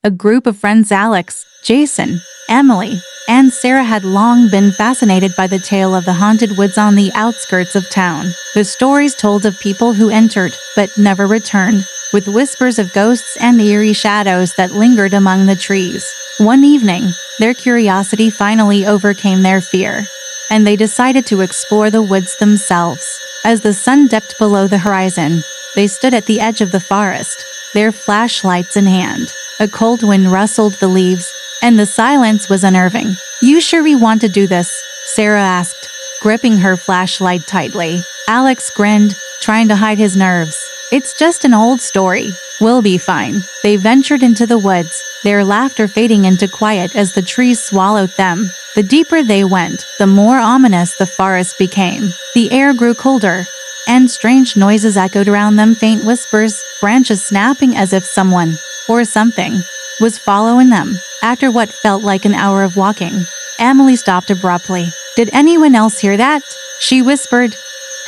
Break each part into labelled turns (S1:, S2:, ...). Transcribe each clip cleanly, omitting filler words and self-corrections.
S1: A group of friends Alex, Jason, Emily, and Sarah had long been fascinated by the tale of the haunted woods on the outskirts of town. The stories told of people who entered but never returned, with whispers of ghosts and eerie shadows that lingered among the trees. One evening, their curiosity finally overcame their fear, and they decided to explore the woods themselves. As the sun dipped below the horizon, they stood at the edge of the forest, their flashlights in hand. A cold wind rustled the leaves, and the silence was unnerving. "You sure we want to do this?" Sarah asked, gripping her flashlight tightly. Alex grinned, trying to hide his nerves. "It's just an old story. We'll be fine." They ventured into the woods, their laughter fading into quiet as the trees swallowed them. The deeper they went, the more ominous the forest became. The air grew colder, and strange noises echoed around them, faint whispers, branches snapping as if someone, or something, was following them. After what felt like an hour of walking, Emily stopped abruptly. "Did anyone else hear that?" she whispered,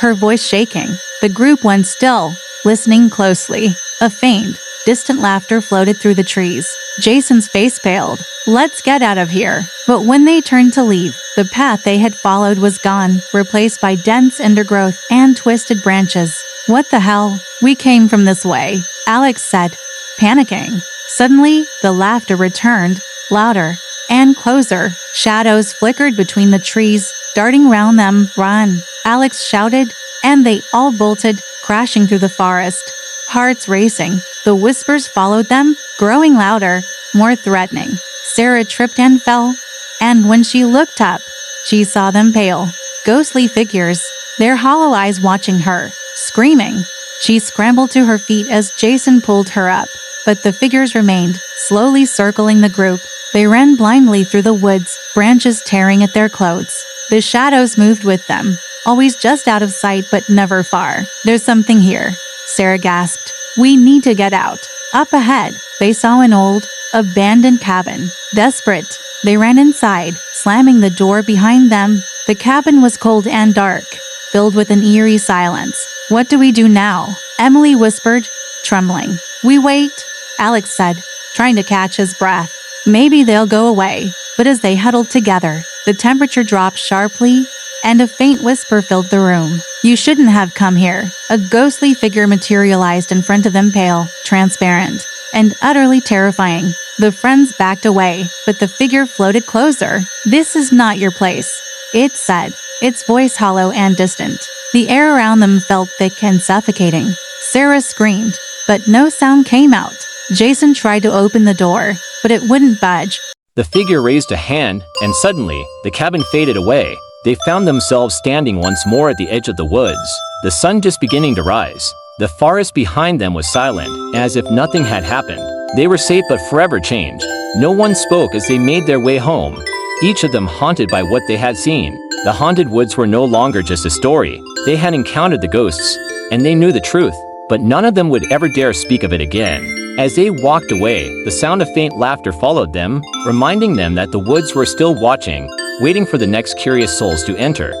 S1: her voice shaking. The group went still, listening closely. A faint, distant laughter floated through the trees. Jason's face paled. "Let's get out of here." But when they turned to leave, the path they had followed was gone, replaced by dense undergrowth and twisted branches. "What the hell? We came from this way," Alex said, panicking. Suddenly, the laughter returned, louder and closer. Shadows flickered between the trees, darting around them. "Run!" Alex shouted, and they all bolted, crashing through the forest, hearts racing. The whispers followed them, growing louder, more threatening. Sarah tripped and fell, and when she looked up, she saw them pale, ghostly figures, their hollow eyes watching her. Screaming, she scrambled to her feet as Jason pulled her up, but the figures remained, slowly circling the group. They ran blindly through the woods, branches tearing at their clothes. The shadows moved with them, always just out of sight but never far. "There's something here," Sarah gasped. "We need to get out." Up ahead, they saw an old, abandoned cabin. Desperate, they ran inside, slamming the door behind them. The cabin was cold and dark, filled with an eerie silence. "What do we do now?" Emily whispered, trembling. "We wait," Alex said, trying to catch his breath. "Maybe they'll go away." But as they huddled together, the temperature dropped sharply, and a faint whisper filled the room. "You shouldn't have come here." A ghostly figure materialized in front of them, pale, transparent, and utterly terrifying. The friends backed away, but the figure floated closer. "This is not your place," it said, its voice hollow and distant. The air around them felt thick and suffocating. Sarah screamed, but no sound came out. Jason tried to open the door, but it wouldn't budge.
S2: The figure raised a hand, and suddenly, the cabin faded away. They found themselves standing once more at the edge of the woods, the sun just beginning to rise. The forest behind them was silent, as if nothing had happened. They were safe but forever changed. No one spoke as they made their way home, each of them haunted by what they had seen. The haunted woods were no longer just a story. They had encountered the ghosts, and they knew the truth, but none of them would ever dare speak of it again. As they walked away, the sound of faint laughter followed them, reminding them that the woods were still watching, waiting for the next curious souls to enter.